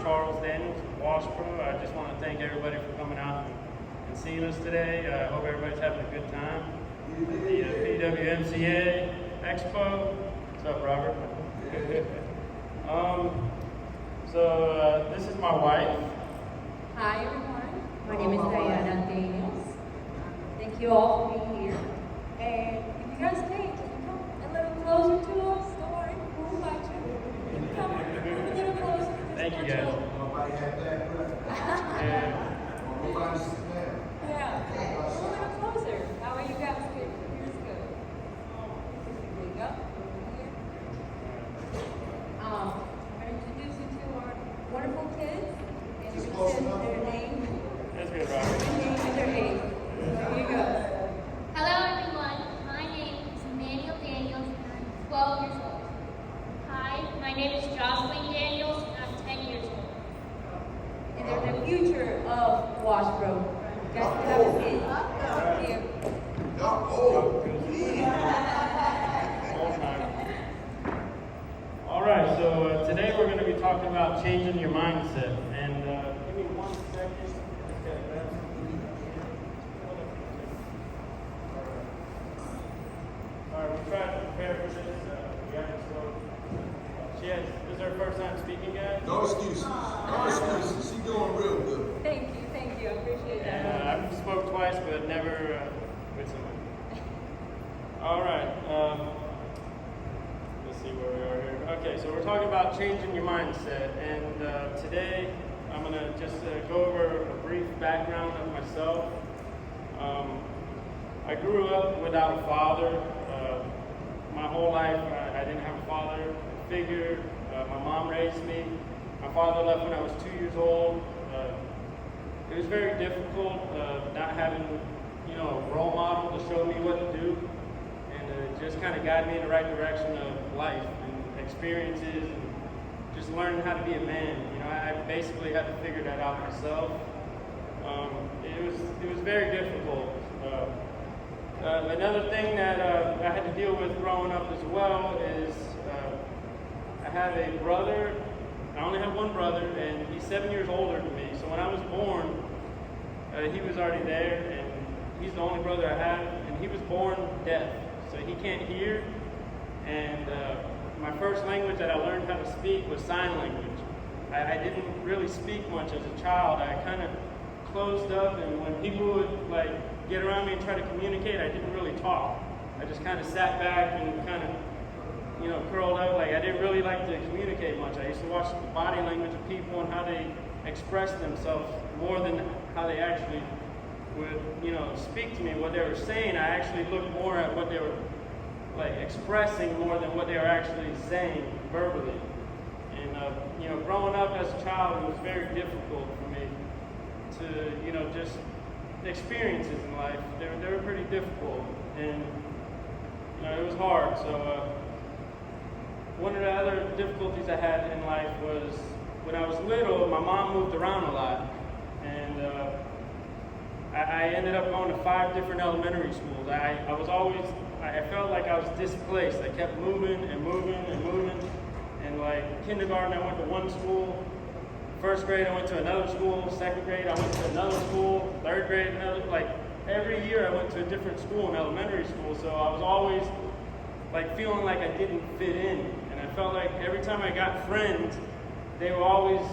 Charles Daniels from Washboro. I just want to thank everybody for coming out and seeing us today. I hope everybody's having a good time at the PWMCA Expo. What's up, Robert? This is my wife. Hi, everyone. My name is Diana Daniels. Thank you all for being here. And if you guys think you can come a little closer to us, don't worry, we'll invite you. Come a little closer. Thank you, guys. Nobody had that, right? Yeah. Nobody sitting there. Yeah, a little closer. How are you guys? Here's good. Bring up here. I'm going to introduce you to our wonderful kids. And you can send their name. That's good, Robert. Their name and their age. There you go. Hello everyone, my name is Emmanuel Daniels and I'm 12 years old. Hi, my name is Jocelyn Daniels and I'm 10 years old. And they're the future of Washboro. You guys can have a seat. Thank you. All right, so today we're going to be talking about changing your mindset. And give me 1 second. All right, we tried to prepare for this. We haven't spoken. This is her first time speaking, guys. No excuses. No excuses. She's doing real good. Thank you. I appreciate that. And I've spoke twice, but never with someone. All right. Let's see where we are here. Okay, so we're talking about changing your mindset. And today I'm going to just go over a brief background of myself. I grew up without a father. My whole life, I didn't have a father figure. My mom raised me. My father left when I was 2 years old. It was very difficult not having, a role model to show me what to do, and it just kind of guided me in the right direction of life and experiences, and just learning how to be a man. I basically had to figure that out myself. It was very difficult. Another thing that I had to deal with growing up as well is I have a brother. I only have one brother, and he's 7 years older than me. So when I was born, he was already there, and he's the only brother I have, and he was born deaf, so he can't hear. And my first language that I learned how to speak was sign language. I didn't really speak much as a child. I kind of closed up, and when people would get around me and try to communicate, I didn't really talk. I just kind of sat back and kind of curled up. I didn't really like to communicate much. I used to watch the body language of people and how they express themselves more than how they actually would, speak to me. What they were saying, I actually looked more at what they were expressing more than what they were actually saying verbally. And growing up as a child, it was very difficult for me to, just experiences in life. They were pretty difficult, and it was hard. So. One of the other difficulties I had in life was when I was little, my mom moved around a lot. And I ended up going to 5 different elementary schools. I felt like I was displaced. I kept moving and moving and moving. And kindergarten, I went to one school. 1st grade, I went to another school. 2nd grade, I went to another school. 3rd grade, another. Every year I went to a different school in elementary school. So I was always feeling like I didn't fit in. And I felt like every time I got friends, they were always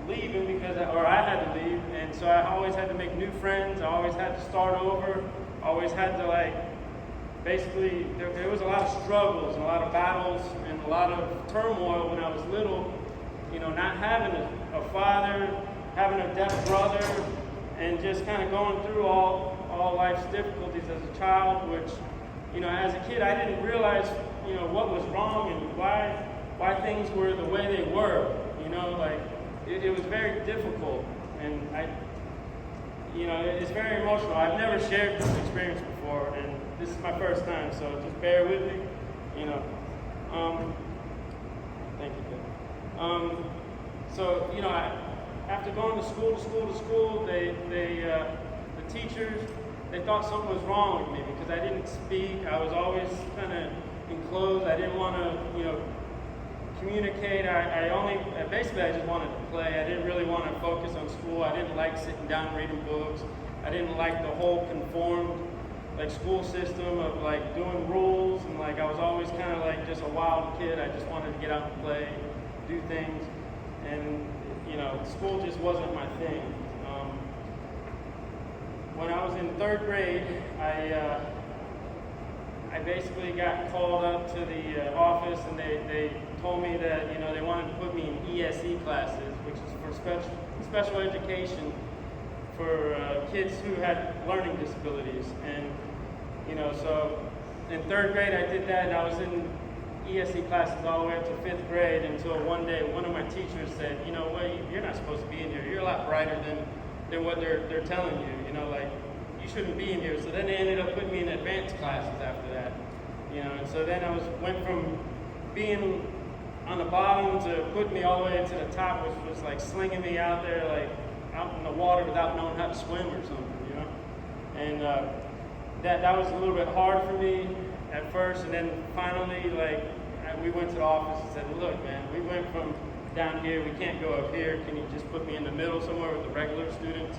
leaving or I had to leave. And so I always had to make new friends. I always had to start over. I always had to basically, there was a lot of struggles and a lot of battles and a lot of turmoil when I was little. Not having a father, having a deaf brother, and just kind of going through all life's difficulties as a child, which, as a kid, I didn't realize, what was wrong and why things were the way they were. It was very difficult, and it's very emotional. I've never shared this experience before, and this is my first time, so just bear with me. Thank you, Kevin. So after going to school, the teachers, they thought something was wrong with me because I didn't speak. I was always kind of enclosed. I didn't want to, communicate. Basically I just wanted to play. I didn't really want to focus on school. I didn't like sitting down reading books. I didn't like the whole conformed like school system of like doing rules, and like I was always kind of like just a wild kid. I just wanted to get out and play, do things, and you know, school just wasn't my thing. When I was in 3rd grade, I basically got called up to the office, and they told me that, you know, they wanted to put me in ESE classes, which is for special education for kids who had learning disabilities. And, you know, so in 3rd grade I did that, and I was in ESE classes all the way up to 5th grade until one day one of my teachers said, you know, well, you're not supposed to be in here. You're a lot brighter than what they're telling you. You know, like, you shouldn't be in here. So then they ended up putting me in advanced classes after that. You know, and so then I went from being on the bottom to putting me all the way to the top, which was like slinging me out there, like out in the water without knowing how to swim or something, you know. And that was a little bit hard for me at first, and then finally, like, we went to the office and said, look, man, we went from down here, we can't go up here. Can you just put me in the middle somewhere with the regular students?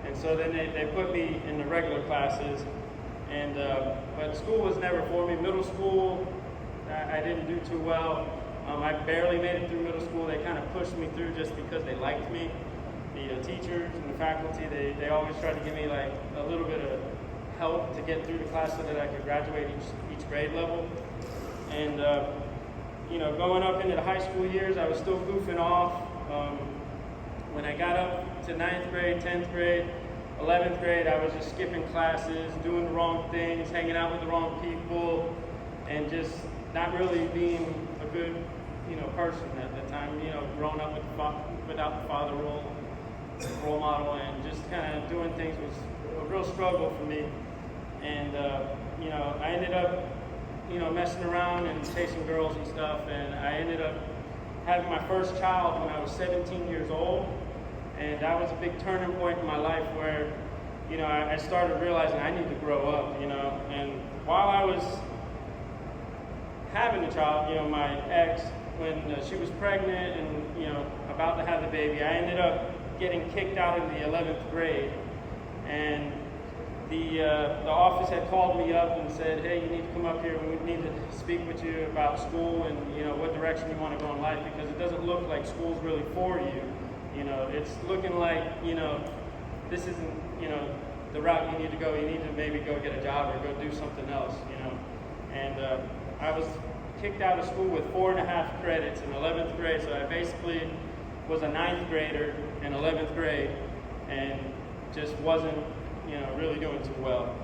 And so then they put me in the regular classes, and but school was never for me. Middle school, I didn't do too well. I barely made it through middle school. They kind of pushed me through just because they liked me. The teachers and the faculty, they always tried to give me like a little bit of help to get through the class so that I could graduate each grade level. And you know, going up into the high school years, I was still goofing off. When I got up to 9th grade, 10th grade, 11th grade, I was just skipping classes, doing the wrong things, hanging out with the wrong people, and just not really being a good, you know, person at the time. You know, growing up without the father role model, and just kind of doing things was a real struggle for me. And you know, I ended up, you know, messing around and chasing girls and stuff, and I ended up having my first child when I was 17 years old. And that was a big turning point in my life where, you know, I started realizing I need to grow up, you know. And while I was having a child, you know, my ex, when she was pregnant and, you know, about to have the baby, I ended up getting kicked out of the 11th grade. And the office had called me up and said, hey, you need to come up here. We need to speak with you about school and, you know, what direction you want to go in life, because it doesn't look like school's really for you. You know, it's looking like, you know, this isn't, you know, the route you need to go. You need to maybe go get a job or go do something else, you know. And I was kicked out of school with 4.5 credits in 11th grade, so I basically was a 9th grader in 11th grade and just wasn't, you know, really doing too well.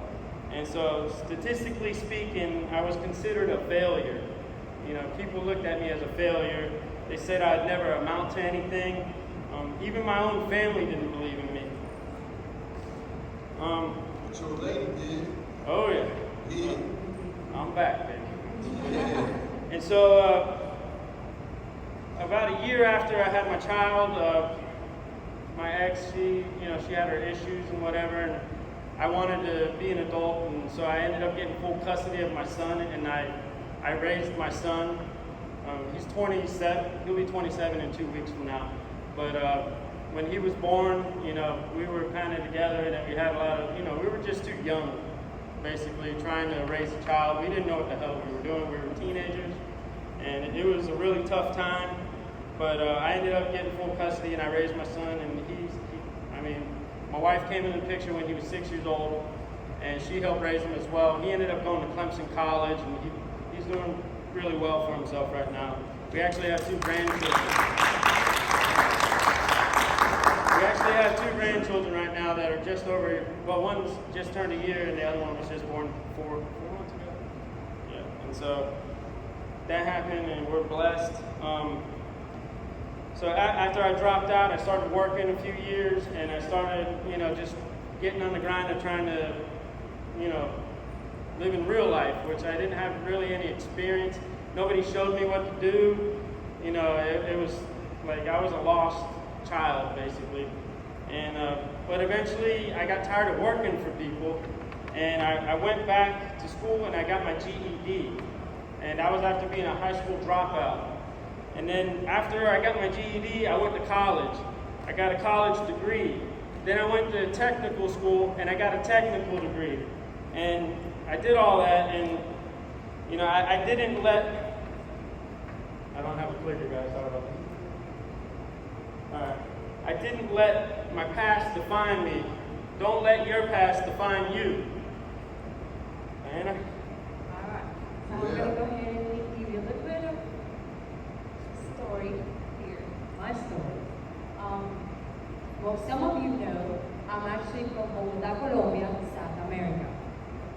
And so statistically speaking, I was considered a failure. You know, people looked at me as a failure. They said I'd never amount to anything. Even my own family didn't believe in me. But your lady did. Oh yeah. Yeah. I'm back, baby. Yeah. And so about a year after I had my child, my ex, she had her issues and whatever, and I wanted to be an adult, and so I ended up getting full custody of my son, and I raised my son. He's 27, he'll be 27 in 2 weeks from now. But when he was born, you know, we were kind of together, and we had a lot of, you know, we were just too young, basically, trying to raise a child. We didn't know what the hell we were doing. We were teenagers, and it was a really tough time. But I ended up getting full custody, and I raised my son, and my wife came in the picture when he was 6 years old, and she helped raise him as well. He ended up going to Clemson College, and he's doing really well for himself right now. We actually have 2 grandchildren. We actually have 2 grandchildren right now that are just over, well, one's just turned a year, and the other one was just born 4 months ago. Yeah, and so that happened, and we're blessed. So after I dropped out, I started working a few years, and I started, you know, just getting on the grind of trying to, you know, live in real life, which I didn't have really any experience. Nobody showed me what to do. You know, it was like I was a lost child, basically. And but eventually, I got tired of working for people, and I went back to school, and I got my GED. And that was after being a high school dropout. And then after I got my GED, I went to college. I got a college degree. Then I went to technical school and I got a technical degree. And I did all that, and you know, I didn't let, I don't have a clicker, guys, sorry about that. Alright. I didn't let my past define me. Don't let your past define you. Diana? All right. So I'm going to go ahead and give you a little bit of story here, my story. Well, some of you know I'm actually from Bogotá, Colombia, South America.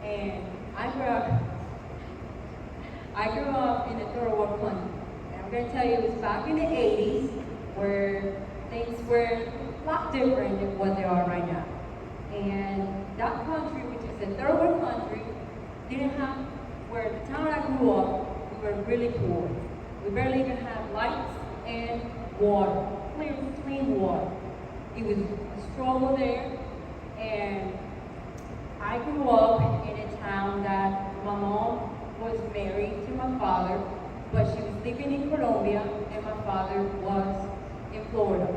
And I grew up in a third world country. And I'm going to tell you, it was back in the 80s where things were a lot different than what they are right now. And that country, which is a third world country, didn't have, where the town I grew up, we were really poor. We barely even had lights and water, clean water. It was a struggle there, and I grew up in a town that my mom was married to my father, but she was living in Colombia, and my father was in Florida.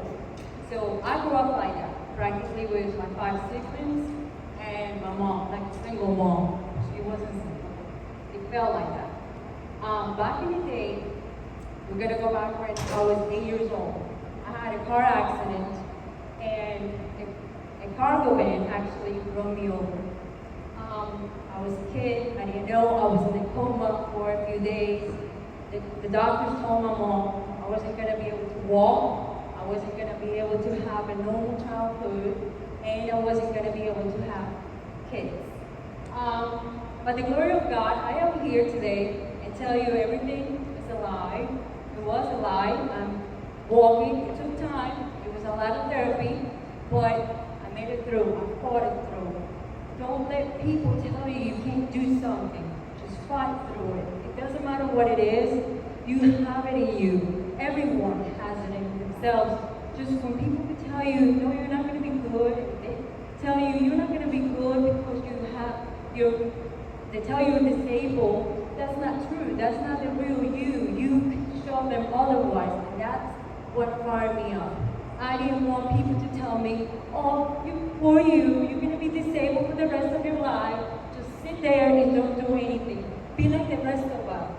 So I grew up like that, practically with my 5 siblings and my mom, like a single mom. She wasn't single. It felt like that. Back in the day, we're gonna go back when I was 8 years old. I had a car accident, and a cargo van actually run me over. I was a kid, I didn't know, I was in a coma for a few days. The doctors told my mom I wasn't gonna be able to walk, I wasn't gonna be able to have a normal childhood, and I wasn't gonna be able to have kids. By the glory of God, I am here today and tell you everything is a lie. It was a lie. I'm walking. It took time. It was a lot of therapy, but I made it through. I fought it through. Don't let people tell you you can't do something. Just fight through it. It doesn't matter what it is. You have it in you. Everyone has it in themselves. Just when people tell you, no, you're not going to be good, they tell you you're not going to be good because they tell you you're disabled. That's not true. That's not the real you. You can show them otherwise, and that's what fired me up. I didn't want people to tell me, oh, you're going to be disabled for the rest of your life. Just sit there and don't do anything. Be like the rest of us.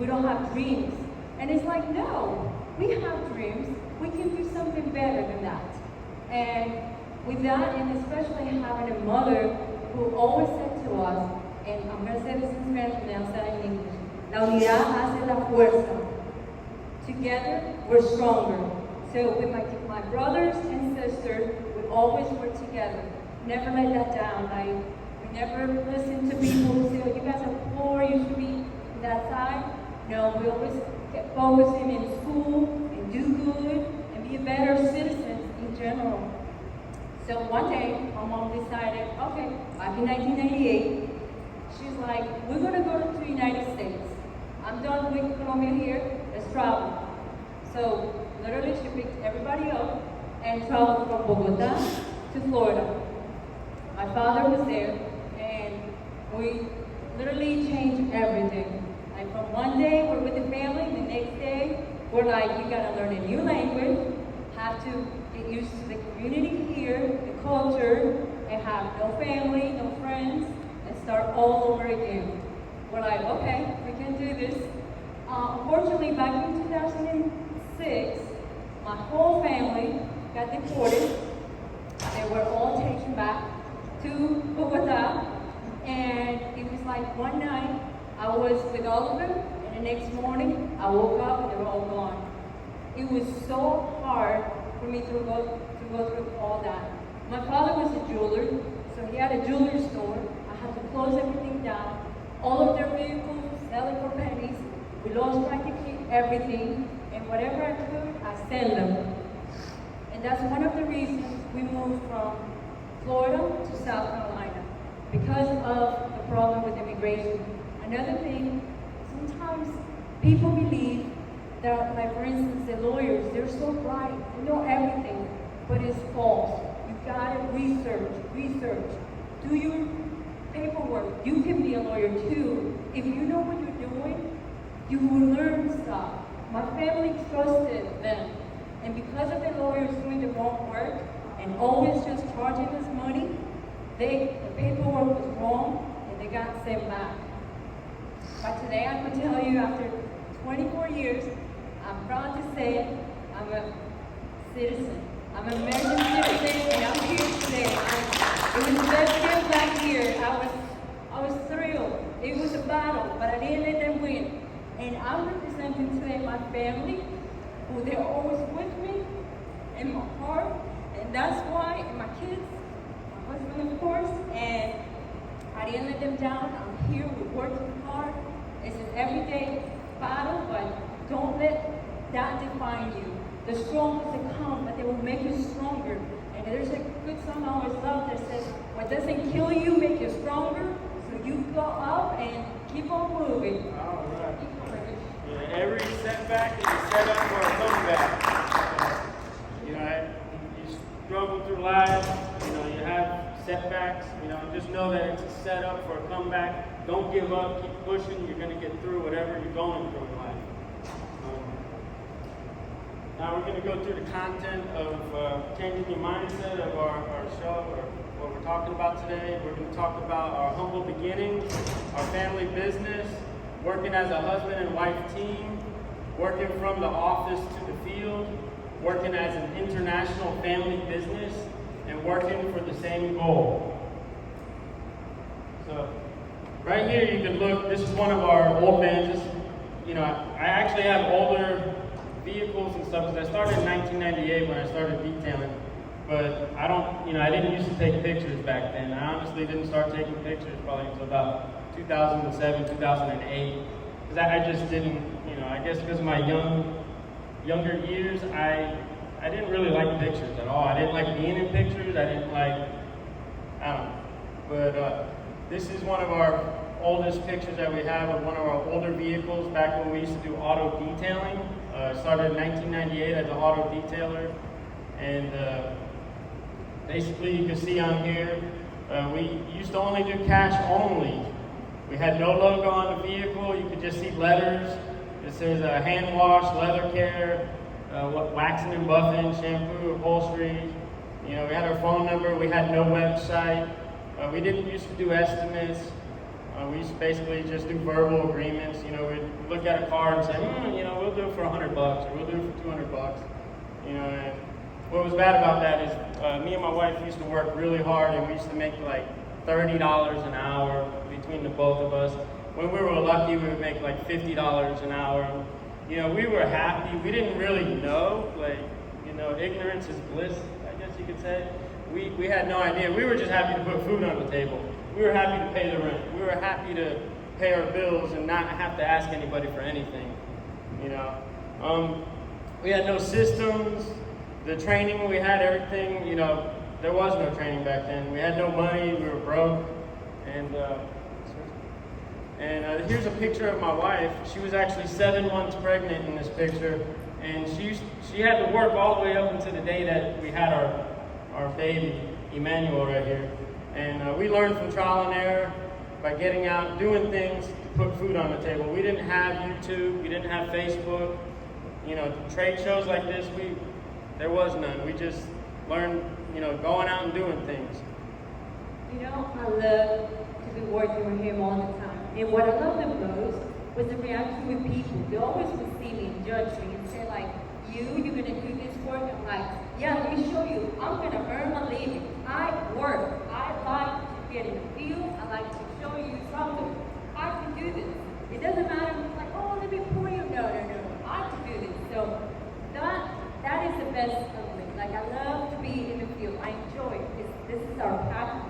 We don't have dreams. And it's like, no, we have dreams. We can do something better than that. And with that, and especially having a mother who always said to us, and I'm going to say this in Spanish and I'll say it in English, la unidad hace la fuerza. Together, we're stronger. So with my brothers and sisters, we always work together. Never let that down. We never listen to people who say, oh, you guys are poor, you should be on that side. No, we always kept focusing in school and do good and be a better citizen in general. So one day, my mom decided, okay, back in 1998, she's like, we're going to go to the United States. I'm done with Colombia here, let's travel. So literally she picked everybody up and traveled from Bogotá to Florida. My father was there, and we literally changed everything. Like from one day we're with the family, the next day we're like, you gotta learn a new language, have to get used to the community here, the culture, and have no family, no friends, and start all over again. We're like, okay, we can do this. Unfortunately, back in 2006, my whole family got deported. They were all taken back to Bogotá, and it was like one night I was with all of them, and the next morning I woke up and they were all gone. It was so hard for me to go through all that. My father was a jeweler, so he had a jewelry store. I had to close everything down. All of their vehicles, sell it for pennies. We lost practically everything, and whatever I could, I sent them. And that's one of the reasons we moved from Florida to South Carolina, because of the problem with immigration. Another thing, sometimes people believe that, like for instance, the lawyers, they're so bright, they know everything, but it's false. You gotta research. Do your paperwork. You can be a lawyer too. If you know what you're doing, You will learn stuff. My family trusted them. And because of the lawyers doing the wrong work and always just charging us money, the paperwork was wrong and they got sent back. But today I can tell you, after 24 years, I'm proud to say I'm a citizen. I'm an American citizen, and I'm here today. It was the best year back here. I was thrilled. It was a battle, but I didn't let them win. And I'm representing today my family, who they're always with me in my heart, and that's why, and my kids, my husband, of course, and I didn't let them down. I'm here. We're working hard. It's an everyday battle, but don't let that define you. The struggles that come, but they will make you stronger. And there's a good song I always love that says, what doesn't kill you make you stronger. So you go up and keep on moving. All right. Yeah, every setback is a setup for a comeback. You know, you struggle through life, you know, you have setbacks, you know, just know that it's a setup for a comeback. Don't give up, keep pushing, you're going to get through whatever you're going through in life. Now we're going to go through the content of changing your mindset of our show, or what we're talking about today. We're going to talk about our humble beginnings, our family business, working as a husband and wife team, working from the office to the field, working as an international family business, and working for the same goal. So, right here you can look, this is one of our old vans. You know, I actually have older vehicles and stuff, because I started in 1998 when I started detailing, but I didn't used to take pictures back then. I honestly didn't start taking pictures probably until about 2007, 2008, because I just didn't, I guess because of my younger years, I didn't really like pictures at all. I didn't like being in pictures. I don't know. But this is one of our oldest pictures that we have of one of our older vehicles back when we used to do auto detailing. Started in 1998 as an auto detailer, and basically you can see on here, we used to only do cash only. We had no logo on the vehicle. You could just see letters. It says hand wash, leather care, waxing and buffing, shampoo, upholstery. We had our phone number. We had no website. We didn't used to do estimates. We used to basically just do verbal agreements. We'd look at a car and say, we'll do it for $100 or we'll do it for $200. And what was bad about that is me and my wife used to work really hard, and we used to make like $30 an hour between the both of us. When we were lucky, we would make like $50 an hour. We were happy. We didn't really know, ignorance is bliss, I guess you could say. We had no idea. We were just happy to put food on the table. We were happy to pay the rent. We were happy to pay our bills and not have to ask anybody for anything. We had no systems. The training, we had everything. There was no training back then. We had no money. We were broke. And here's a picture of my wife. She was actually 7 months pregnant in this picture, and she had to work all the way up until the day that we had our baby, Emmanuel, right here. And we learned from trial and error by getting out, doing things to put food on the table. We didn't have YouTube. We didn't have Facebook. Trade shows like this, there was none. We just learned, going out and doing things. I love to be working with him all the time. And what I loved the most was the reaction with people. They always would see me and judge me and say, you're going to do this work? I'm like, yeah, let me show you. I'm going to earn my living. I work. I like to get in the field. I like to show you something. I can do this. It doesn't matter if it's like, let me pour you. No. I can do this. So that is the best of me. I love to be in the field. I enjoy it. This is our passion.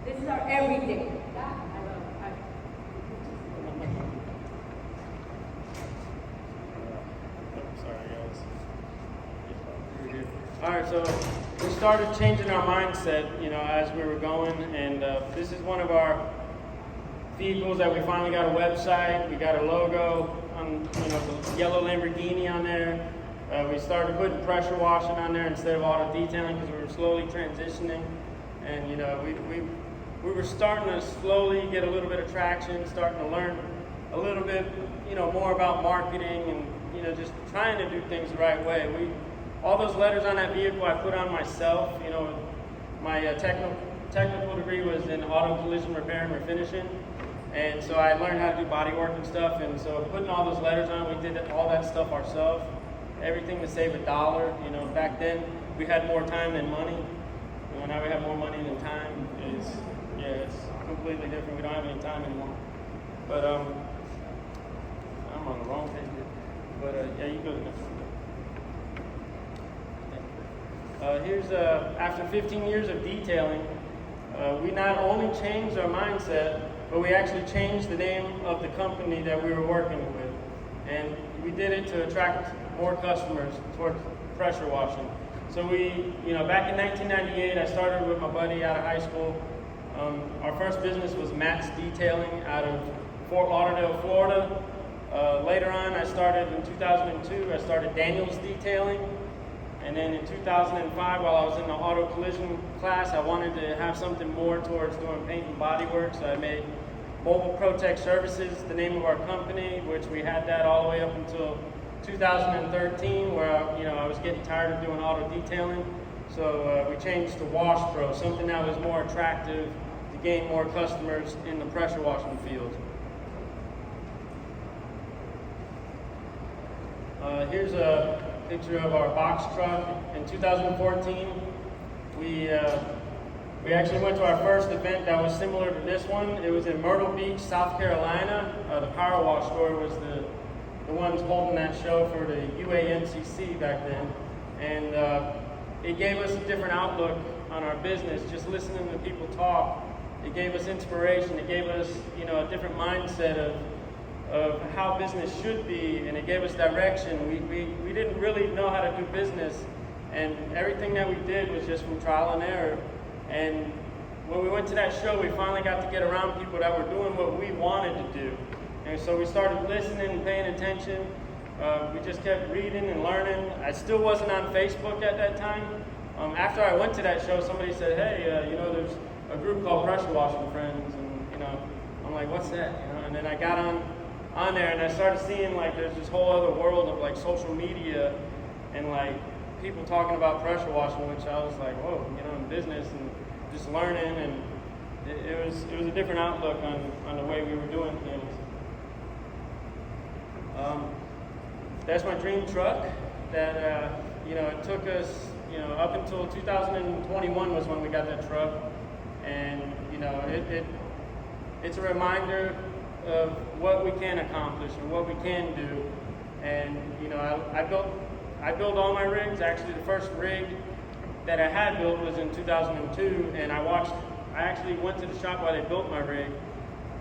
This is our everyday. That I love. Sorry, guys. All right, so we started changing our mindset, as we were going, and this is one of our vehicles that we finally got a website. We got a logo on, the yellow Lamborghini on there. We started putting pressure washing on there instead of auto detailing because we were slowly transitioning, and we were starting to slowly get a little bit of traction, starting to learn a little bit, more about marketing and, just trying to do things the right way. All those letters on that vehicle I put on myself. My technical degree was in auto collision repair and refinishing. And so I learned how to do body work and stuff. And so putting all those letters on, we did all that stuff ourselves. Everything to save $1. Back then we had more time than money. Now we have more money than time. It's completely different. We don't have any time anymore. But I'm on the wrong page here. But you go to the next one. Here's after 15 years of detailing, we not only changed our mindset, but we actually changed the name of the company that we were working with. And we did it to attract more customers towards pressure washing. So back in 1998, I started with my buddy out of high school. Our first business was Matt's Detailing out of Fort Lauderdale, Florida. Later on, I started in 2002, I started Daniel's Detailing. And then in 2005, while I was in the auto collision class, I wanted to have something more towards doing paint and body work. So I made Mobile Protect Services, the name of our company, which we had that all the way up until 2013, where I was getting tired of doing auto detailing. So we changed to Wash Pro, something that was more attractive to gain more customers in the pressure washing field. Here's a picture of our box truck. In 2014, we actually went to our first event that was similar to this one. It was in Myrtle Beach, South Carolina. The Power Wash store was the ones holding that show for the UAMCC back then. And it gave us a different outlook on our business. Just listening to people talk, it gave us inspiration. It gave us, a different mindset of how business should be, and it gave us direction. We didn't really know how to do business, and everything that we did was just from trial and error. And when we went to that show, we finally got to get around people that were doing what we wanted to do. And so we started listening and paying attention. We just kept reading and learning. I still wasn't on Facebook at that time. After I went to that show, somebody said, hey, there's a group called Pressure Washing Friends, and I'm like, what's that? And then I got on there, and I started seeing there's this whole other world of social media and people talking about pressure washing, which I was like, whoa, in business and just learning, and it was a different outlook on the way we were doing things. That's my dream truck. That it took us up until 2021 was when we got that truck, and it's a reminder of what we can accomplish and what we can do. And I built all my rigs. Actually, the first rig that I had built was in 2002, and I actually went to the shop while they built my rig,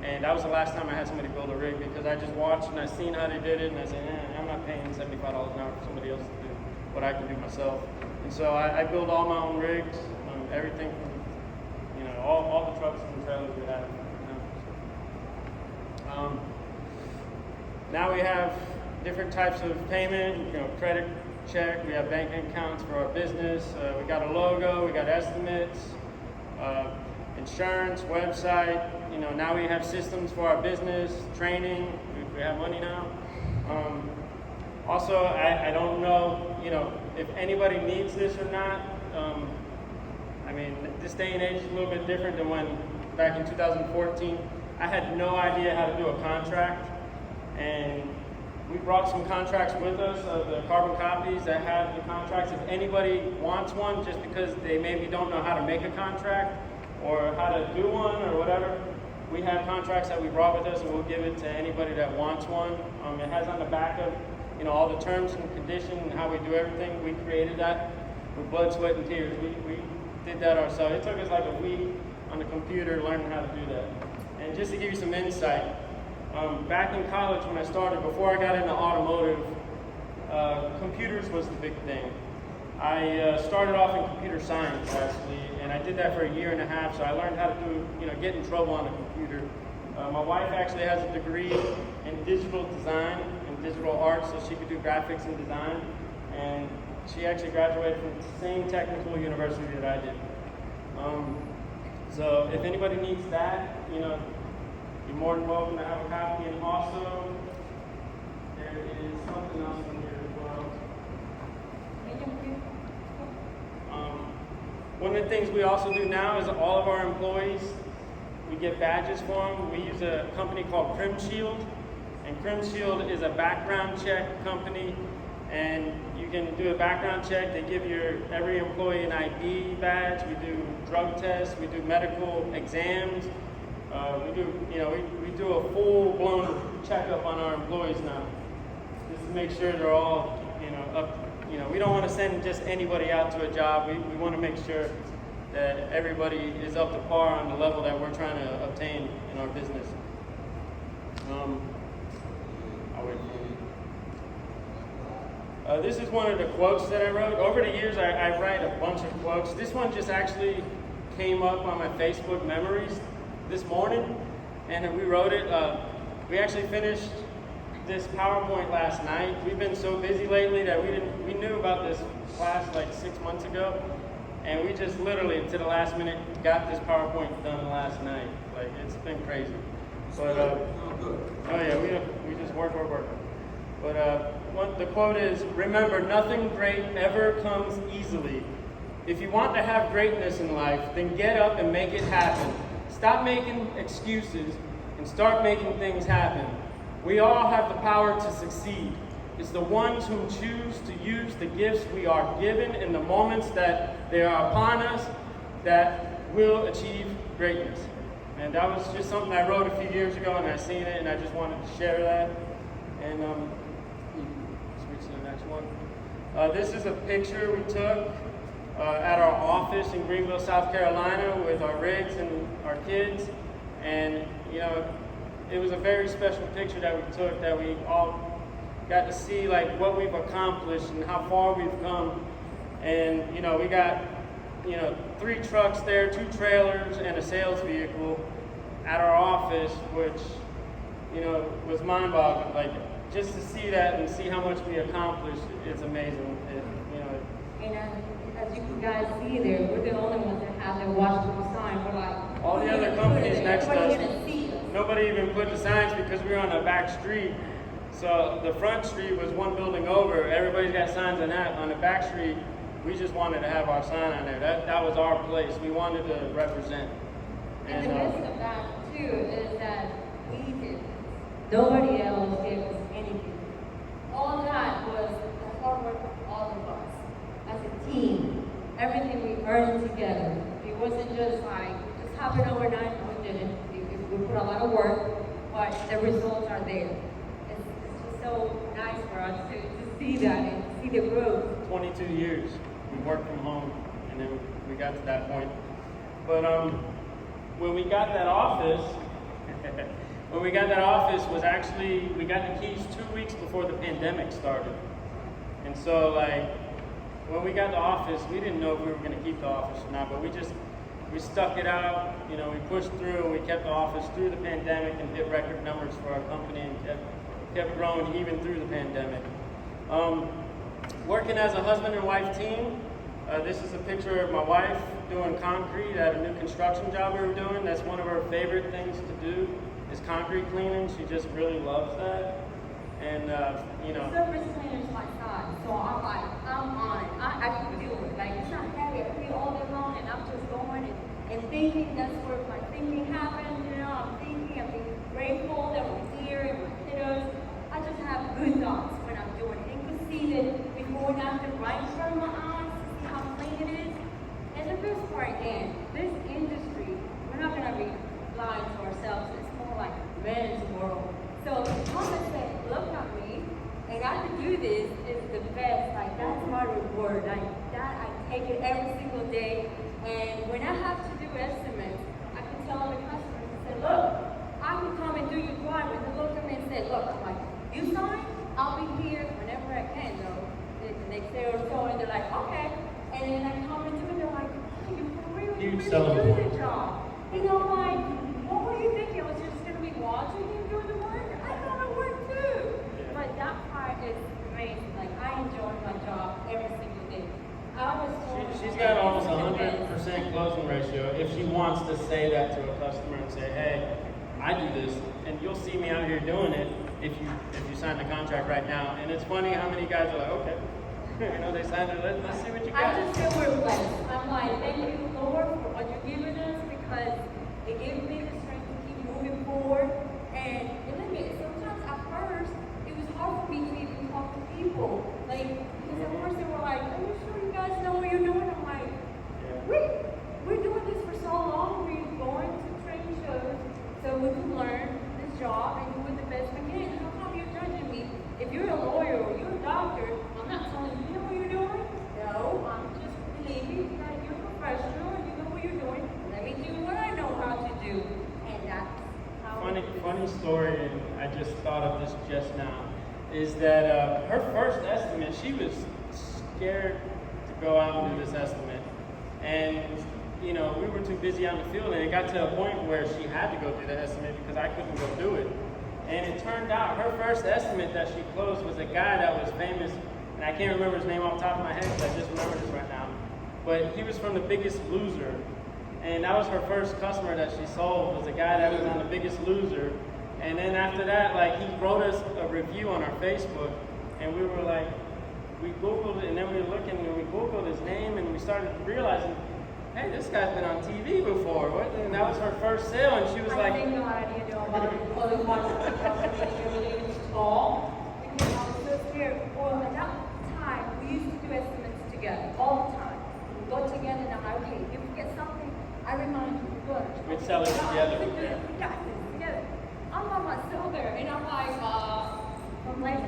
and that was the last time I had somebody build a rig, because I just watched and I seen how they did it, and I said, I'm not paying $75 an hour for somebody else to do what I can do myself. And so I build all my own rigs, everything from all the trucks and trailers we have. Now we have different types of payment, credit check, we have bank accounts for our business, we got a logo, we got estimates, insurance, website, now we have systems for our business, training, we have money now. Also, I don't know, if anybody needs this or not. This day and age is a little bit different than when back in 2014. I had no idea how to do a contract, and we brought some contracts with us, the carbon copies that have the contracts. If anybody wants one, just because they maybe don't know how to make a contract or how to do one or whatever, we have contracts that we brought with us, and we'll give it to anybody that wants one. It has on the back of all the terms and conditions and how we do everything. We created that with blood, sweat, and tears. We did that ourselves. It took us like a week on the computer learning how to do that. And just to give you some insight, back in college when I started, before I got into automotive, computers was the big thing. I started off in computer science, actually, and I did that for a year and a half, so I learned how to do, get in trouble on a computer. My wife actually has a degree in digital design and digital art, so she could do graphics and design, and she actually graduated from the same technical university that I did. So if anybody needs that, you're more than welcome to have a copy. And also, there is something else in here as well. One of the things we also do now is all of our employees, we get badges for them. We use a company called Crim Shield, and Crim Shield is a background check company, and you can do a background check. They give every employee an ID badge. We do drug tests. We do medical exams. We do a full-blown checkup on our employees now, just to make sure they're all, up. We don't want to send just anybody out to a job. We want to make sure that everybody is up to par on the level that we're trying to obtain in our business. This is one of the quotes that I wrote. Over the years, I write a bunch of quotes. This one just actually came up on my Facebook memories this morning, and we wrote it. We actually finished this PowerPoint last night. We've been so busy lately that we knew about this class like 6 months ago, and we just literally to the last minute got this PowerPoint done last night. Like, it's been crazy. But we just work. But the quote is, "Remember, nothing great ever comes easily. If you want to have greatness in life, then get up and make it happen. Stop making excuses and start making things happen. We all have the power to succeed. It's the ones who choose to use the gifts we are given in the moments that they are upon us that will achieve greatness." And that was just something I wrote a few years ago, and I seen it, and I just wanted to share that. And switch to the next one. This is a picture we took at our office in Greenville, South Carolina, with our rigs and our kids. And it was a very special picture that we took, that we all got to see like what we've accomplished and how far we've come. And we got 3 trucks there, 2 trailers, and a sales vehicle at our office, which was mind-boggling. Like, just to see that and see how much we accomplished, it's amazing. And as you guys see there, we're the only ones that have the washable sign. We're like, all the other companies next to everybody's us, gonna see us. nobody even put the signs because we were on a back street. So the front street was one building over. Everybody's got signs on that. On the back street, we just wanted to have our sign on there. That was our place. We wanted to represent. And the best of that too is that we did this. Nobody else gave us anything. All that was the hard work of all of us as a team. Everything we earned together. It wasn't just like it just happened overnight. We didn't. We put a lot of work, but the results are there. It's just so nice for us to see that and see the growth. 22 years we worked from home, and then we got to that point. But when we got that office, was actually, we got the keys 2 weeks before the pandemic started. And so when we got the office, we didn't know if we were going to keep the office or not, but we stuck it out. We pushed through, and we kept the office through the pandemic and hit record numbers for our company, and kept growing even through the pandemic. Working as a husband and wife team, this is a picture of my wife doing concrete at a new construction job we were doing. That's one of her favorite things to do, is concrete cleaning. She just really loves that. And Surface cleaners my side, so I'm on it. I can do it. Like, it's not heavy. I feel all day long, and I'm just going and thinking. That's where my thinking happens. I'm thinking. I'm being grateful that we're here and my kiddos. I just have good thoughts when I'm doing it. You can see that before and after right in front of my eyes. See how clean it is. And the best part, again, this industry, we're not gonna be lying to ourselves. It's more like men's world. So to come and say, look at me, and I can do this is the best. Like, that's my reward. Like, that I take it every single day. And when I have to do estimates, I can tell the customers and say, look, I can come and do your drawing. When they look at me and say, look, I'm like, you sign? I'll be here whenever I can, though. The next day or so, and they're like, okay. And then I come and do it, they're like, oh, you for real? You Huge really selling do point. the job. Like, what were you thinking? I was just going to be watching you do the work? I know the work too. Yeah. But that part is amazing. Like, I enjoy my job every single day. I was she's got almost 100% closing ratio if she wants to say that to a customer and say, hey, I do this, and you'll see me out here doing it if you sign the contract right now. And it's funny how many guys are like, okay, they signed it. Let's see what you I got. just feel we're blessed. I'm like, thank you, Lord, for what you're giving us because it gives me the strength to keep moving forward. And believe me, sometimes at first, it was hard for me to even talk to people. Like, because at first they were like, are you sure you guys know what you're doing? I'm like, we're doing this for so long. We're going to training shows so we can learn this job and do it the best we can. How come you're judging me? If you're a lawyer or you're a doctor, I'm not telling you know what you're doing. No, I'm just believing that you're a professional and you know what you're doing. Let me do what I know how to do. And that's how Funny story, and I just thought of this just now, is that her first estimate, she was scared to go out and do this estimate. And, we were too busy on the field, and it got to a point where she had to go do the estimate because I couldn't go do it. And it turned out her first estimate that she closed was a guy that was famous, and I can't remember his name off the top of my head because I just remember this right now. But he was from The Biggest Loser. And that was her first customer that she sold, was a guy that was on The Biggest Loser. And then after that, he wrote us a review on our Facebook, and we were like, we Googled it, and then we were looking, and we Googled his name, and we started realizing, hey, this guy's been on TV before. And that was her first sale, and she was like, I think God, about the clothing watches really tall because I was so scared. Well, at that time, we used to do estimates together all the time. We go together and I'm like, okay, if we get something, I remind you, good. we'd sell it together. We got this together. I'm by myself there, and I'm like,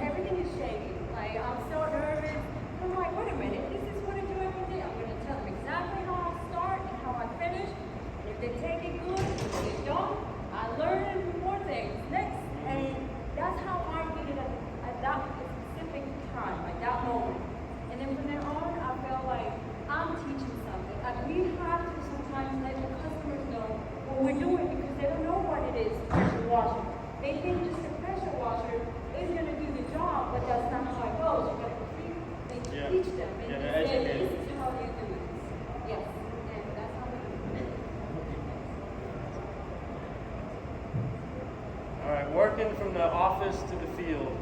everything is shaking. Like, I'm so nervous. I'm like, wait a minute, this is what I do every day. I'm going to tell them exactly how I start and how I finish. And if they take it good, if they don't, I learn more things next. And that's how I did it at that specific time, at that moment. And then from there on, I felt like I'm teaching something. Like, we have to sometimes let the customers know what we're doing because they don't know what it is, pressure washer. They think just a pressure washer is going to do the job, but that's not how it goes. You got to teach them. And they say, this is how you do it. Yes. And that's how we do it. all right, working from the office to the field.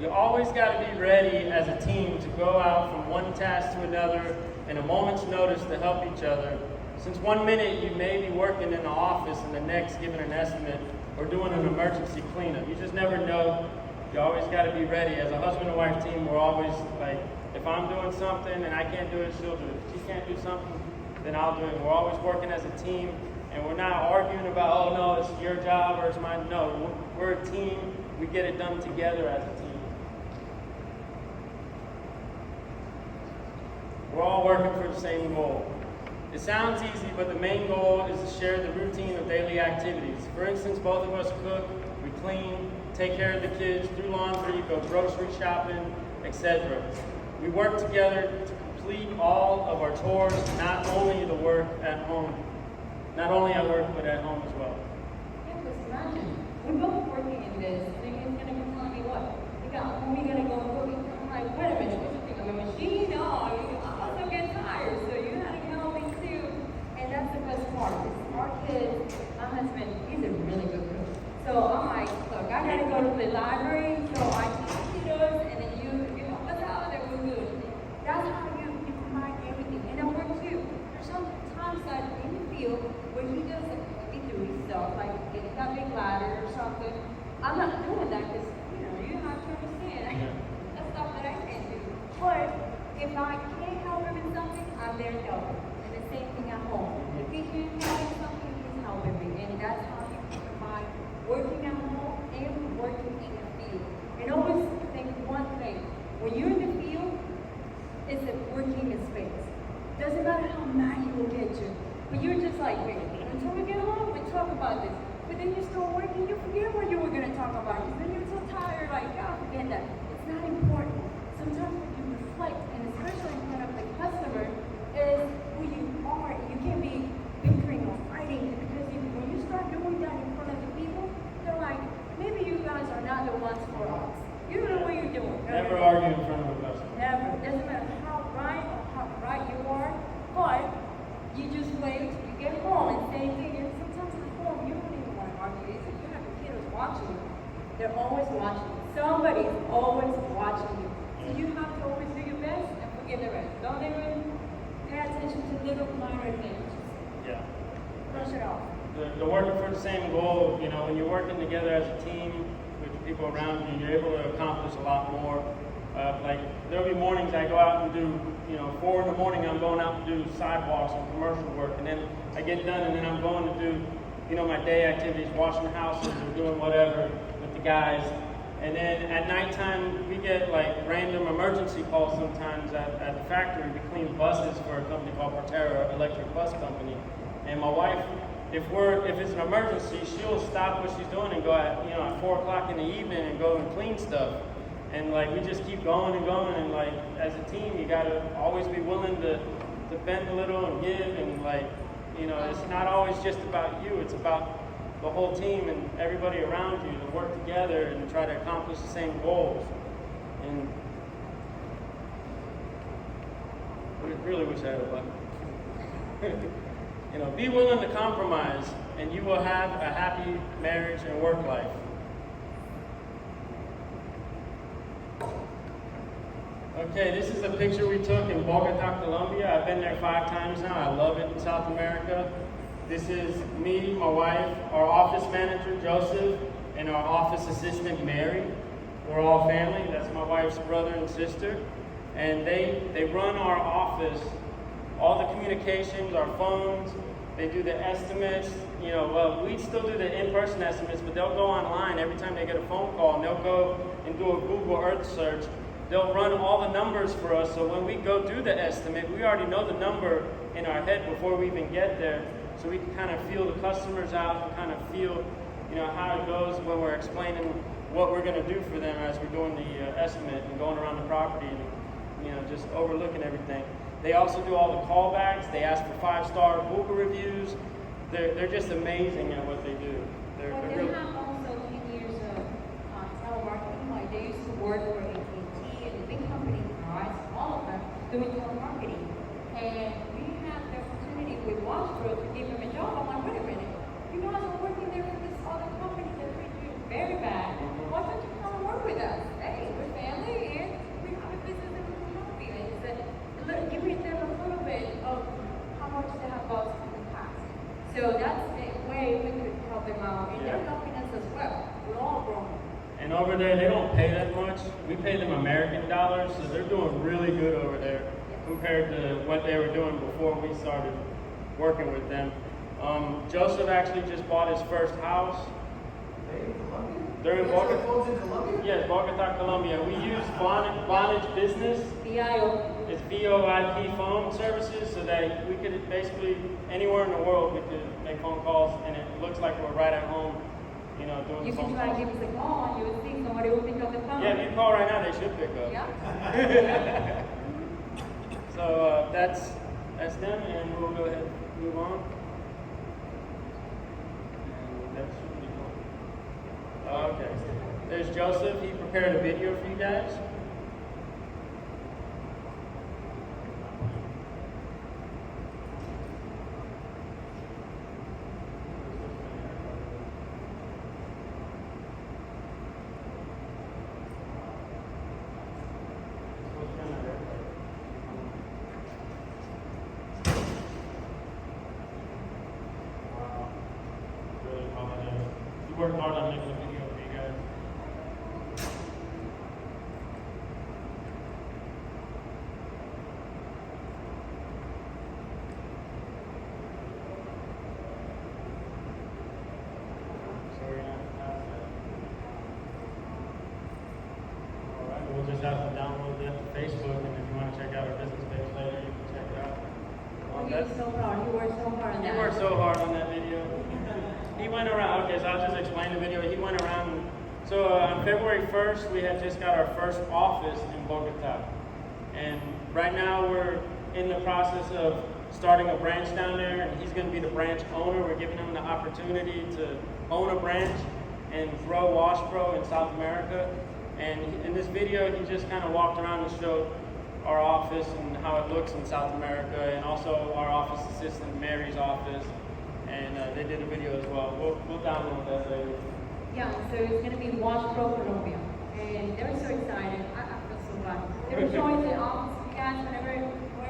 You always got to be ready as a team to go out from one task to another in a moment's notice to help each other. Since 1 minute you may be working in the office and the next giving an estimate or doing an emergency cleanup. You just never know. You always got to be ready. As a husband and wife team, we're always like, if I'm doing something and I can't do it, she'll do it. If she can't do something, then I'll do it. We're always working as a team, and we're not arguing about, oh no, it's your job or it's mine. No, we're a team. We get it done together as a team. We're all working for the same goal. It sounds easy, but the main goal is to share the routine of daily activities. For instance, both of us cook, we clean, take care of the kids, do laundry, go grocery shopping, etc. We work together to complete all of our chores, not only the work at home, not only at work, but at home as well. Yeah, because imagine, we're both working in this, and then he's going to be telling me what? When we going to go cook? I'm like, wait a minute, what you think? I'm a machine? No, I also get tired, so you got to help me too. And that's the best part. Our kids, my husband, he's a really good cook. So I'm like, look, I got to go to the library, so I teach kiddos, and then you help us out, and we're good. That's how you combine everything. And at work too. There's some times that in the field where he does heavy duty stuff, like getting that big ladder or something. I'm not doing that because, you have to understand. That's stuff that I can't do. But if I can't help him in something, I'm there to help him. And the same thing at home. If he can't help me in something, he's helping me. And that's how you combine working at home and working in the field. And always think one thing. When you're in the field, it's a working space. Doesn't matter how mad you will get you. But you're just like, wait, until we get home, we talk about this. But then you start working, you forget what you were going to talk about. Because then you're so tired, like, God, forget that. It's not important. Sometimes when you reflect, and especially in front of the customer, is who you are. You can't be bickering or fighting. Because when you start doing that in front of the people, they're like, maybe you guys are not the ones for us. You don't know what you're doing. Never argue in front of a customer. Never. Doesn't matter how right you are, but you just wait till you get home and same thing. And sometimes at home, you don't even want to argue. It's Don't even pay attention to little minor things. Yeah. Brush it off. The working for the same goal, you know, when you're working together as a team with the people around you, you're able to accomplish a lot more. Like, there'll be mornings I go out and do, you know, 4 in the morning, I'm going out to do sidewalks and commercial work, and then I get done, and then I'm going to do, you know, my day activities, washing houses or doing whatever with the guys. And then at nighttime, we get like random emergency calls sometimes at the factory. We clean buses for a company called Portera, electric bus company. And my wife, if it's an emergency, she'll stop what she's doing and go at, you know, at 4 o'clock in the evening and go and clean stuff. And like, we just keep going and going. And like, as a team, you gotta always be willing to bend a little and give. And like, you know, it's not always just about you. It's about the whole team and everybody around you to work together and try to accomplish the same goals. And I really wish I had a button. You know, be willing to compromise, and you will have a happy marriage and work life. Okay, this is a picture we took in Bogota, Colombia. I've been there 5 times now. I love it in South America. This is me, my wife, our office manager, Joseph, and our office assistant, Mary. We're all family. That's my wife's brother and sister. And they run our office, all the communications, our phones. They do the estimates. You know, well, we still do the in-person estimates, but they'll go online every time they get a phone call, and they'll go and do a Google Earth search. They'll run all the numbers for us, so when we go do the estimate, we already know the number in our head before we even get there, so we can kind of feel the customers out and kind of feel, you know, how it goes when we're explaining what we're going to do for them as we're doing the estimate and going around the property and, you know, just overlooking everything. They also do all the callbacks. They ask for 5-star Google reviews. They're just amazing at what they do. They're But real. they have also 10 years of telemarketing. Like, they used to work for AT&T and the big companies, right? All of them doing telemarketing. And we had the opportunity with Washbro to give them a job. I'm like, wait a minute. You guys are working there for this other company that treat you very bad. Why don't you come and work with us? Hey, we're family and we have a business that we can help you. And he said, look, give me them a little bit of how much they have lost in the past. So that's a way we could help them out. And they're helping us as well. We're all growing. And over there, they don't pay that much. We pay them American dollars, so they're doing really good over there compared to what they were doing before we started working with them. Joseph actually just bought his first house. They're in Bogota. Yes, Bogota, Colombia. We use Vonage Business. BIO. It's VoIP phone services, so that we could basically, anywhere in the world, we could make phone calls, and it looks like we're right at home, you know, doing You phone can try calls. to give us a call and you would think somebody will pick up the phone. Yeah, if you call right now, they should pick up. Yeah. So that's them, and we'll go ahead and move on. And that should be cool. Okay. There's Joseph. He prepared a video for you guys. Really apologize. You worked hard on making a video for you guys. So we're gonna have to. Alright, we'll just have to download that to Facebook, and if you want to check out our business page later, you can check it out. You worked so hard. You worked so hard on He that. worked so hard on that video. He went around, okay, so I'll just explain the video. He went around, so on February 1st, we had just got our first office in Bogota. And right now we're in the process of starting a branch down there, and he's gonna be the branch owner. We're giving him the opportunity to own a branch and grow Washbro in South America. And in this video, he just kind of walked around and showed our office and how it looks in South America, and also our office assistant, Mary's office. And they did a video as well. We'll download that later. Yeah, so it's going to be Washbro Colombia. And they're so excited. I feel so bad. They were showing the office, you guys, whenever we're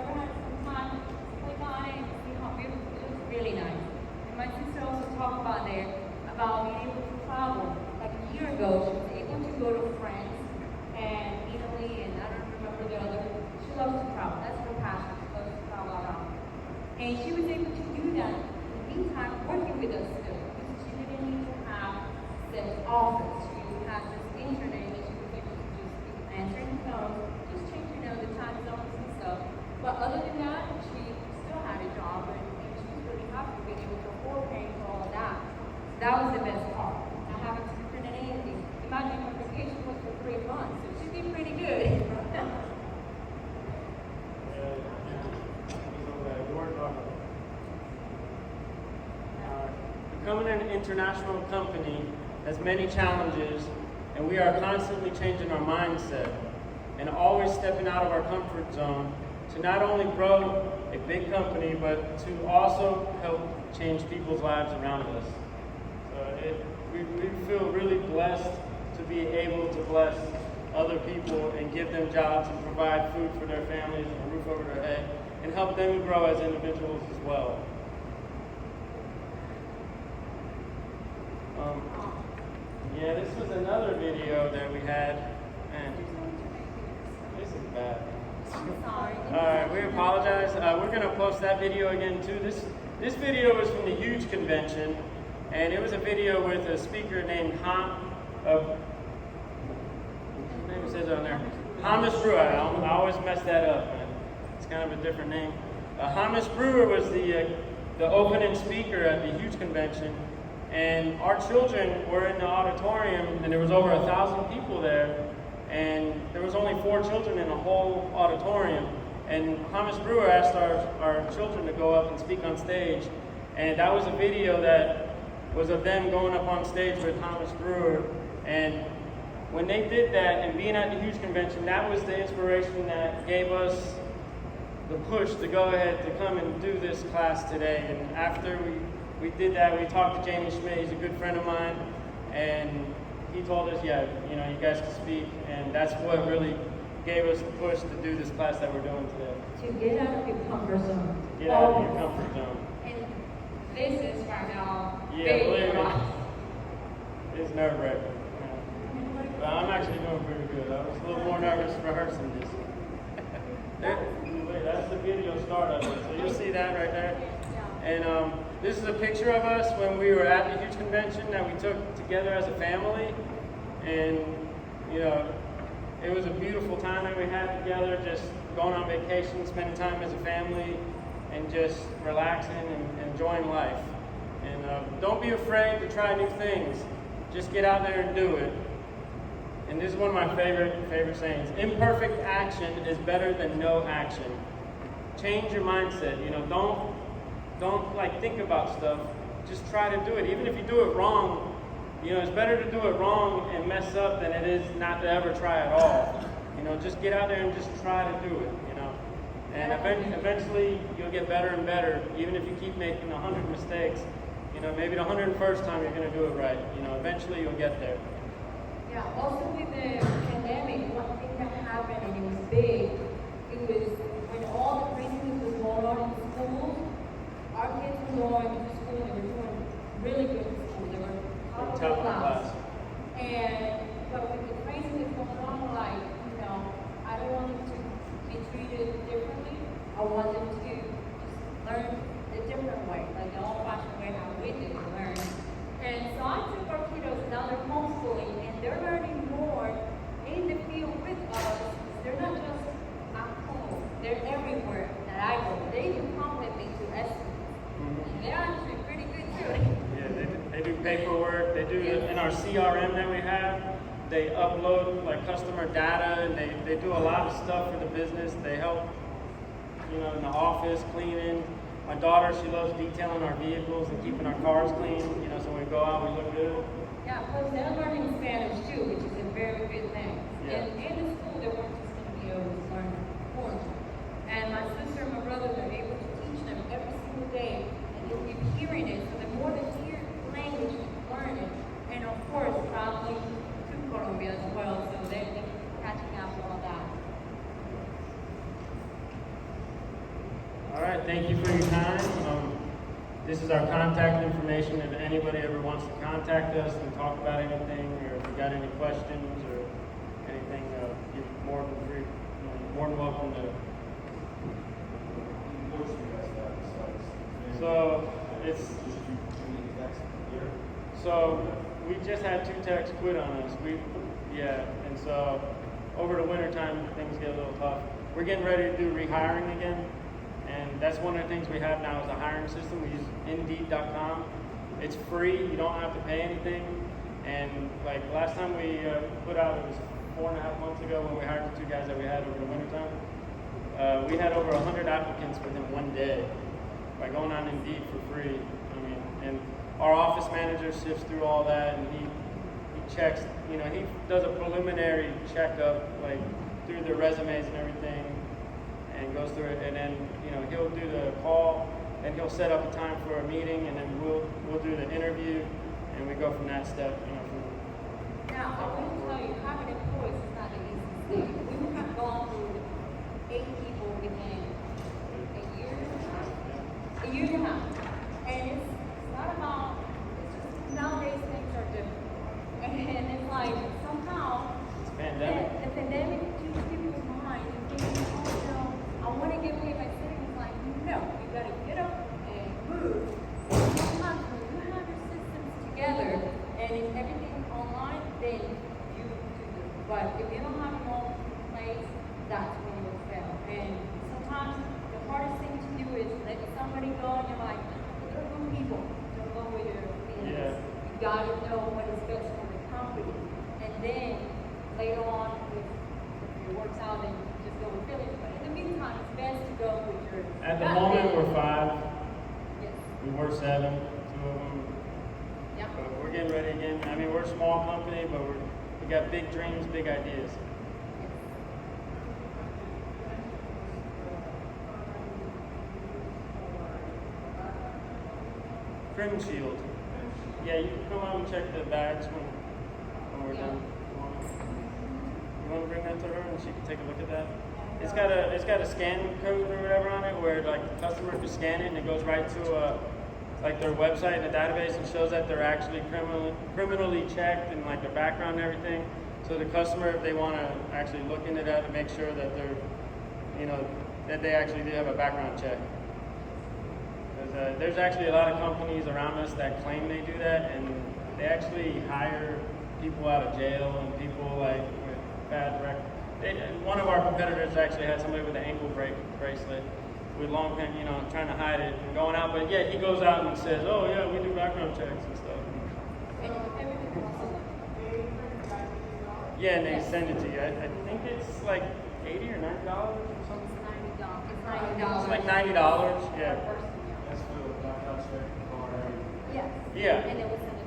international company has many challenges, and we are constantly changing our mindset and always stepping out of our comfort zone to not only grow a big company, but to also help change people's lives around us. So we feel really blessed to be able to bless other people and give them jobs and provide food for their families and a roof over their head and help them grow as individuals as well. Yeah, this was another video that we had. Man, this is bad. I'm sorry. Alright, we apologize. We're going to post that video again too. This video was from the Huge Convention, and it was a video with a speaker named his name says on there, Hamis Brewer. I always mess that up, man. It's kind of a different name. Hamis Brewer was the opening speaker at the Huge Convention, and our children were in the auditorium, and there was over 1,000 people there, and there was only 4 children in the whole auditorium. And Hamis Brewer asked our children to go up and speak on stage, and that was a video that was of them going up on stage with Hamis Brewer. And when they did that and being at the Huge Convention, that was the inspiration that gave us the push to go ahead to come and do this class today. And after we did that, we talked to Jamie Schmidt. He's a good friend of mine, and he told us, yeah, you guys can speak, and that's what really gave us the push to do this class that we're doing today. To get out of your comfort zone. Get out of your comfort zone. And this is right now. Yeah, believe me, it's nerve-wracking. But I'm actually doing pretty good. I was a little more nervous rehearsing this. Wait, that's the video start of it. So you'll see that right there. And this is a picture of us when we were at the Huge Convention that we took together as a family. And, it was a beautiful time that we had together, just going on vacation, spending time as a family, and just relaxing and enjoying life. And don't be afraid to try new things. Just get out there and do it. And this is one of my favorite sayings. Imperfect action is better than no action. Change your mindset. Don't think about stuff. Just try to do it. Even if you do it wrong, it's better to do it wrong and mess up than it is not to ever try at all. Just get out there and just try to do it. And eventually you'll get better and better. Even if you keep making 100 mistakes, maybe the 101st time you're going to do it right. Eventually you'll get there. Yeah, also with the pandemic, one thing that happened, and it was big, it was when all the craziness was going on in schools, our kids were going to school, they were doing really good in school, they were top of their class. But with the craziness going on, I don't want them to be treated differently. I want them to just learn the different way, like the old-fashioned way how we did learn. And so I took our kiddos, now they're homeschooling, and they're learning more in the field with us. They're not just at home, they're everywhere that I go. They even compliment me to estimates. And they're actually pretty good too. Yeah, they do paperwork, they do in our CRM that we have, they upload customer data, and they do a lot of stuff for the business. They help, in the office, cleaning. My daughter, she loves detailing our vehicles and keeping our cars clean, so when we go out, we look good. Yeah, plus they're learning Spanish too, which is a very good thing. Yeah. And in the school, they weren't just going to be able to learn forms. And my sister and my brother, they're able to teach them every single day, and they'll be hearing it. So the more they hear language, they learn it. And of course, traveling to Colombia as well, so they're catching up on all that. All right, thank you for your time. This is our contact information. If anybody ever wants to contact us and talk about anything, or if you got any questions or anything, you're more than welcome to. So we just had 2 techs quit on us. And so over the winter time things get a little tough. We're getting ready to do rehiring again. And that's one of the things we have now is a hiring system. We use Indeed.com. It's free. You don't have to pay anything. And last time we put out, it was 4.5 months ago when we hired the 2 guys that we had over the winter time. We had over 100 applicants within one day by going on Indeed for free. And our office manager sifts through all that, and he checks, he does a preliminary checkup, like through their resumes and everything, and goes through it, and then, he'll do the call, and he'll set up a time for a meeting, and then we'll do the interview, and we go from that step, Now, I want to tell you, having employees is not an easy thing. We have gone through 8 people within a year and a half. And it's not about, it's just nowadays things are different. And it's like, somehow, It's pandemic. the pandemic keeps people's mind and thinking, oh no, I want to get away my savings. Like, no, you got to get up and move. Sometimes when you have your systems together and if everything's online, then you do it. But if you don't have it all in place, that's when you'll fail. And sometimes the hardest thing to do is let somebody go and you're like, they're good people. Don't go with your feelings. Yeah. You got to know what is best for the company. And then later on, if it works out, then you just go with feelings. But in the meantime, it's best to go with your At the gut moment, feeling. we're 5. Yes. We were 7, 2 of them. Yeah. But we're getting ready again. I mean, we're a small company, but we got big dreams, big ideas. Crim Shield. Yeah, you can come out and check the bags when we're done. You want to bring that to her and she can take a look at that? It's got a scan code or whatever on it where like the customer can scan it and it goes right to like their website in the database and shows that they're actually criminally checked and like their background and everything. So the customer, if they want to actually look into that to make sure that they're, that they actually do have a background check. Because there's actually a lot of companies around us that claim they do that, and they actually hire people out of jail and people like with bad record. One of our competitors actually had somebody with an ankle bracelet with long pants, trying to hide it and going out. But yeah, he goes out and says, "Oh yeah, we do background checks and stuff." Yeah, and they send it to you. I think it's like $80 or $90 or something. It's $90. It's like $90. Yeah. That's for the blackout check or. Yes. Yeah. And it was sent to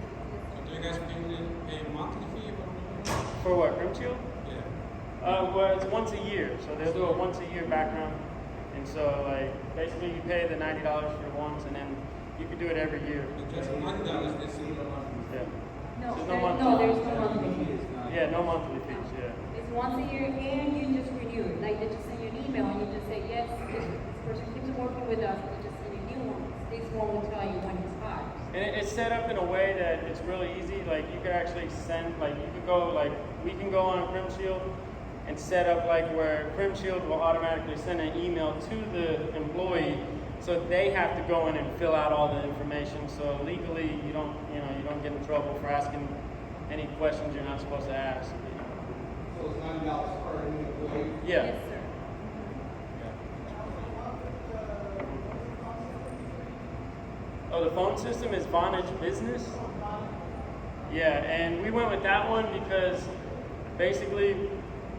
Do you guys pay a monthly fee or? For what? Crim Shield? Yeah. Well, it's once a year, so they'll do a once a year background, and so like basically you pay the $90 for once, and then you can do it every year. Because $90 they see the monthly. Yeah. No, There's there's no monthly fees. Yeah, no monthly fees. Yeah. It's once a year and you just renew it. Like they just send you an email and you just say, yes, this person keeps working with us, we just send you a new one. This one will tell you when it's hot. And it's set up in a way that it's really easy. Like you could actually send, like you could go, like we can go on Crim Shield and set up like where Crim Shield will automatically send an email to the employee, so they have to go in and fill out all the information. So legally, you don't get in trouble for asking any questions you're not supposed to ask. So it's $90 per new employee? Yeah. Yes, sir. Oh, the phone system is Vonage Business? Yeah, and we went with that one because basically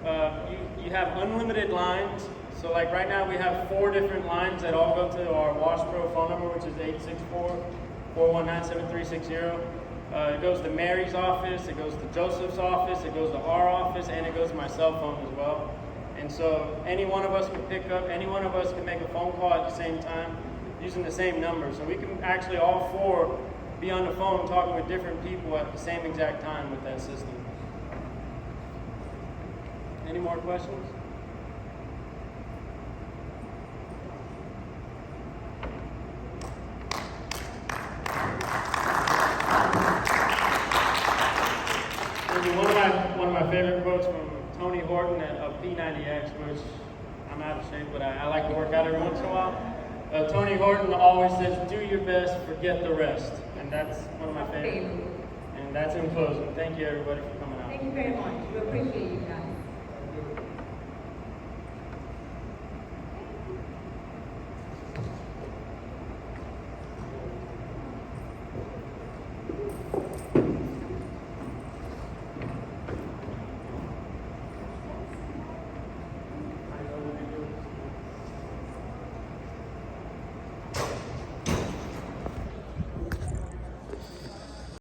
you have unlimited lines. So like right now we have 4 different lines that all go to our Wash Pro phone number, which is 864-419-7360. It goes to Mary's office, it goes to Joseph's office, it goes to our office, and it goes to my cell phone as well. And so any one of us can pick up, any one of us can make a phone call at the same time using the same number. So we can actually all 4 be on the phone talking with different people at the same exact time with that system. Any more questions? One of my favorite quotes from Tony Horton of P90X, which I'm out of shape, but I like to work out every once in a while. Tony Horton always says, "Do your best, forget the rest," and that's one of my favorites. And that's in closing. Thank you, everybody, for coming out. Thank you very much. We appreciate you guys.